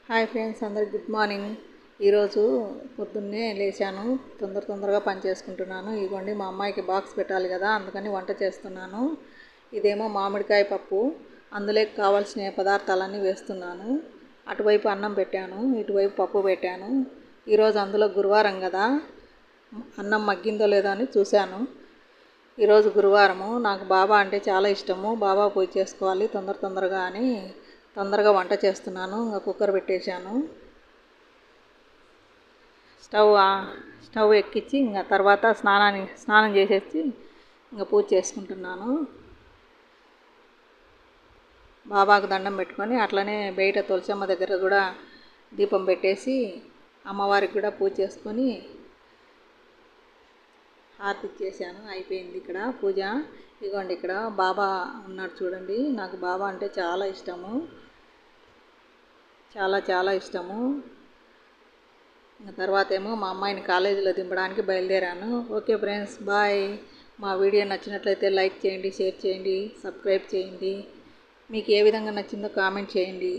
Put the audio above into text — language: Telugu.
హాయ్ ఫ్రెండ్స్, అందరికి గుడ్ మార్నింగ్. ఈరోజు పొద్దున్నే లేచాను, తొందరగా పని చేసుకుంటున్నాను. ఇదిగోండి, మా అమ్మాయికి బాక్స్ పెట్టాలి కదా, అందుకని వంట చేస్తున్నాను. ఇదేమో మామిడికాయ పప్పు, అందులోకి కావాల్సిన పదార్థాలన్నీ వేస్తున్నాను. అటువైపు అన్నం పెట్టాను, ఇటువైపు పప్పు పెట్టాను. ఈరోజు అందులో గురువారం కదా, అన్నం మగ్గిందో లేదో అని చూశాను. ఈరోజు గురువారము. నాకు బాబా అంటే చాలా ఇష్టము. బాబా పూజ చేసుకోవాలి తొందరగా అని తొందరగా వంట చేస్తున్నాను. ఇంకా కుక్కర్ పెట్టేశాను. స్టవ్ ఎక్కించి ఇంకా తర్వాత స్నానం చేసేసి ఇంకా పూజ చేసుకుంటున్నాను. బాబాకు దండం పెట్టుకొని అట్లనే బయట తులసమ్మ దగ్గర కూడా దీపం పెట్టేసి అమ్మవారికి కూడా పూజ చేసుకొని హారతి ఇచ్చేసాను. అయిపోయింది ఇక్కడ పూజ. ఇదిగోండి, ఇక్కడ బాబా ఉన్నాడు చూడండి. నాకు బాబా అంటే చాలా ఇష్టము, చాలా ఇష్టము. తర్వాత ఏమో మా అమ్మాయిని కాలేజీలో దింపడానికి బయలుదేరాను. Okay friends, bye. మా వీడియో నచ్చినట్లయితే లైక్ చేయండి, షేర్ చేయండి, సబ్స్క్రైబ్ చేయండి. మీకు ఏ విధంగా నచ్చిందో కామెంట్ చేయండి.